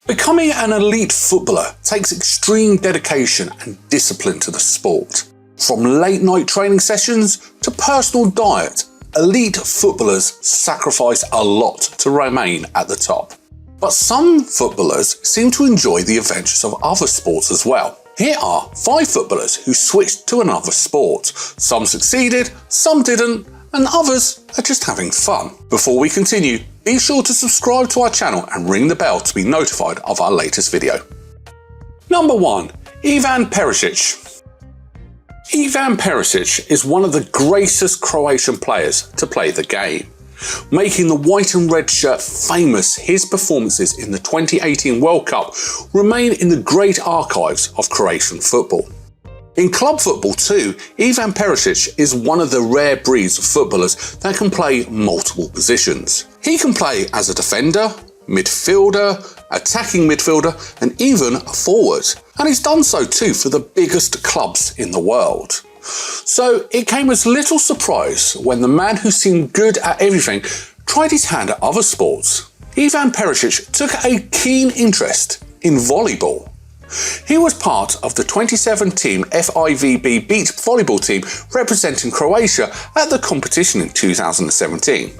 Becoming an elite footballer takes extreme dedication and discipline to the sport. From late-night training sessions to personal diet, elite footballers sacrifice a lot to remain at the top. But some footballers seem to enjoy the adventures of other sports as well. Here are 5 footballers who switched to another sport. Some succeeded, some didn't, and others are just having fun. Before we continue, be sure to subscribe to our channel and ring the bell to be notified of our latest video. Number 1. Ivan Perisic. Ivan Perisic is one of the greatest Croatian players to play the game. Making the white and red shirt famous, his performances in the 2018 World Cup remain in the great archives of Croatian football. In club football too, Ivan Perisic is one of the rare breeds of footballers that can play multiple positions. He can play as a defender, midfielder, attacking midfielder, and even a forward. And he's done so too for the biggest clubs in the world. So it came as little surprise when the man who seemed good at everything tried his hand at other sports. Ivan Perisic took a keen interest in volleyball. He was part of the 2017 FIVB beach volleyball team representing Croatia at the competition in 2017.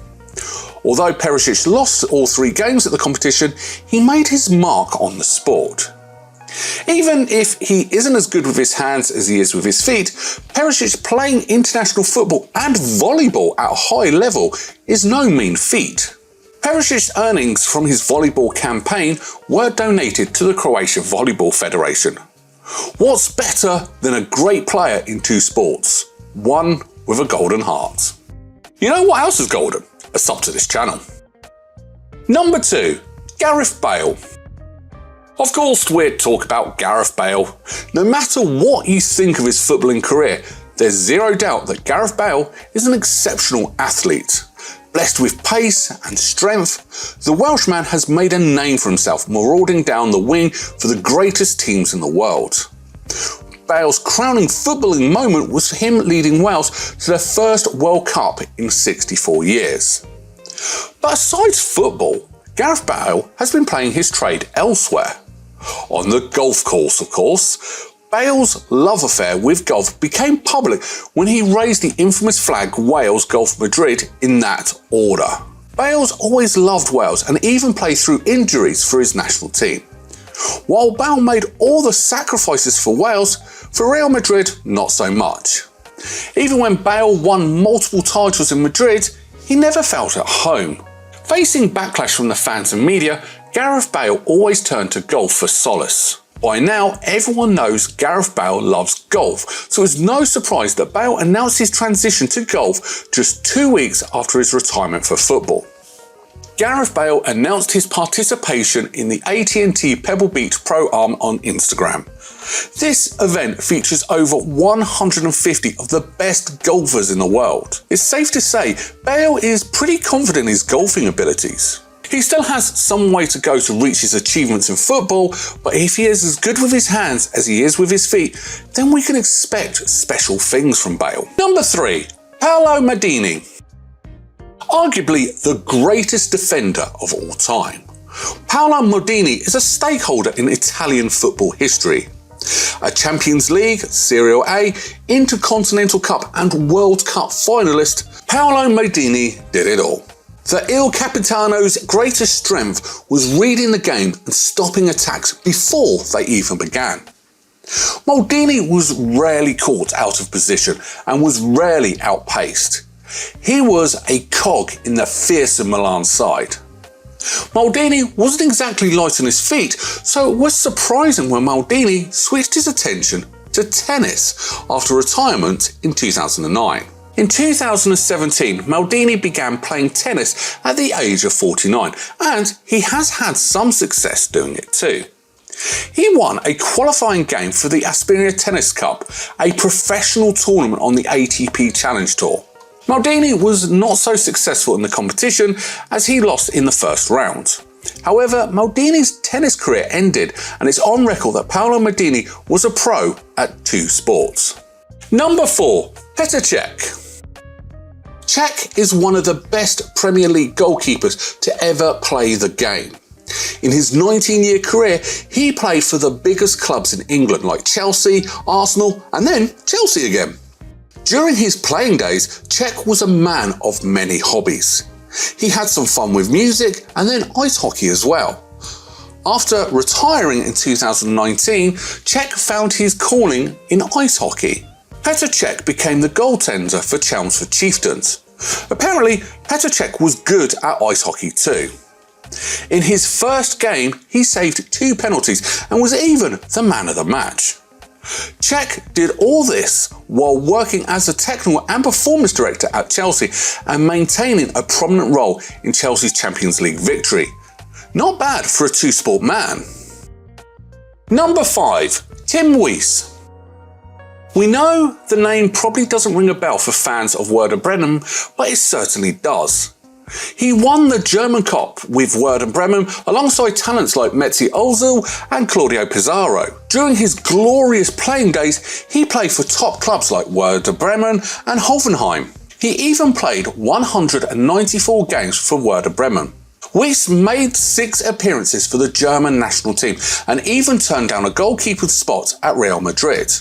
Although Perisic lost all 3 games at the competition, he made his mark on the sport. Even if he isn't as good with his hands as he is with his feet, Perisic playing international football and volleyball at a high level is no mean feat. Perisic's earnings from his volleyball campaign were donated to the Croatian Volleyball Federation. What's better than a great player in 2 sports? One with a golden heart. You know what else is golden? A sub to this channel. Number 2. Gareth Bale. Of course, we're talking about Gareth Bale. No matter what you think of his footballing career, there's zero doubt that Gareth Bale is an exceptional athlete. Blessed with pace and strength, the Welshman has made a name for himself marauding down the wing for the greatest teams in the world. Bale's crowning footballing moment was him leading Wales to their first World Cup in 64 years. But aside football, Gareth Bale has been playing his trade elsewhere. On the golf course, of course. Bale's love affair with golf became public when he raised the infamous flag Wales Golf Madrid in that order. Bale's always loved Wales and even played through injuries for his national team. While Bale made all the sacrifices for Wales, for Real Madrid not so much. Even when Bale won multiple titles in Madrid, he never felt at home. Facing backlash from the fans and media, Gareth Bale always turned to golf for solace. By now, everyone knows Gareth Bale loves golf, so it's no surprise that Bale announced his transition to golf just 2 weeks after his retirement for football. Gareth Bale announced his participation in the AT&T Pebble Beach Pro-Am on Instagram. This event features over 150 of the best golfers in the world. It's safe to say Bale is pretty confident in his golfing abilities. He still has some way to go to reach his achievements in football, but if he is as good with his hands as he is with his feet, then we can expect special things from Bale. Number 3. Paolo Maldini. Arguably the greatest defender of all time. Paolo Maldini is a stakeholder in Italian football history. A Champions League, Serie A, Intercontinental Cup and World Cup finalist, Paolo Maldini did it all. The Il Capitano's greatest strength was reading the game and stopping attacks before they even began. Maldini was rarely caught out of position and was rarely outpaced. He was a cog in the fearsome Milan side. Maldini wasn't exactly light on his feet, so it was surprising when Maldini switched his attention to tennis after retirement in 2009. In 2017, Maldini began playing tennis at the age of 49, and he has had some success doing it too. He won a qualifying game for the Aspire Tennis Cup, a professional tournament on the ATP Challenge Tour. Maldini was not so successful in the competition as he lost in the first round. However, Maldini's tennis career ended, and it's on record that Paolo Maldini was a pro at 2 sports. Number 4. Petr Cech. Cech is one of the best Premier League goalkeepers to ever play the game. In his 19-year career, he played for the biggest clubs in England like Chelsea, Arsenal, and then Chelsea again. During his playing days, Cech was a man of many hobbies. He had some fun with music and then ice hockey as well. After retiring in 2019, Cech found his calling in ice hockey. Petr Cech became the goaltender for Chelmsford Chieftains. Apparently, Petr Cech was good at ice hockey too. In his first game, he saved 2 penalties and was even the man of the match. Cech did all this while working as a technical and performance director at Chelsea and maintaining a prominent role in Chelsea's Champions League victory. Not bad for a two-sport man. Number 5. Tim Wiese. We know the name probably doesn't ring a bell for fans of Werder Bremen, but it certainly does. He won the German Cup with Werder Bremen alongside talents like Mesut Ozil and Claudio Pizarro. During his glorious playing days, he played for top clubs like Werder Bremen and Hoffenheim. He even played 194 games for Werder Bremen. Wiese made 6 appearances for the German national team and even turned down a goalkeeper's spot at Real Madrid.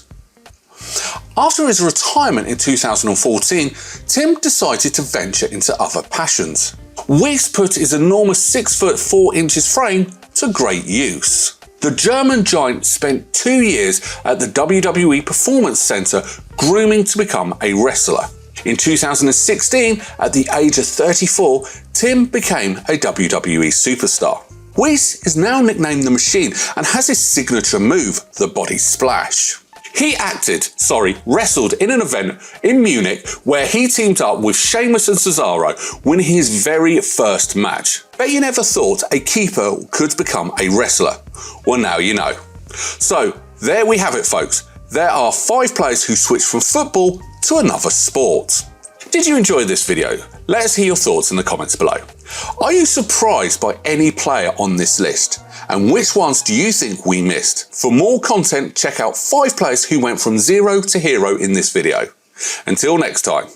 After his retirement in 2014, Tim decided to venture into other passions. Wiese put his enormous 6'4" frame to great use. The German giant spent 2 years at the WWE Performance Center grooming to become a wrestler. In 2016, at the age of 34, Tim became a WWE superstar. Wiese is now nicknamed The Machine and has his signature move, the Body Splash. He wrestled in an event in Munich where he teamed up with Sheamus and Cesaro, winning his very first match. Bet you never thought a keeper could become a wrestler. Well, now you know. So, there we have it, folks. There are 5 players who switched from football to another sport. Did you enjoy this video? Let us hear your thoughts in the comments below. Are you surprised by any player on this list? And which ones do you think we missed? For more content, check out 5 players who went from zero to hero in this video. Until next time.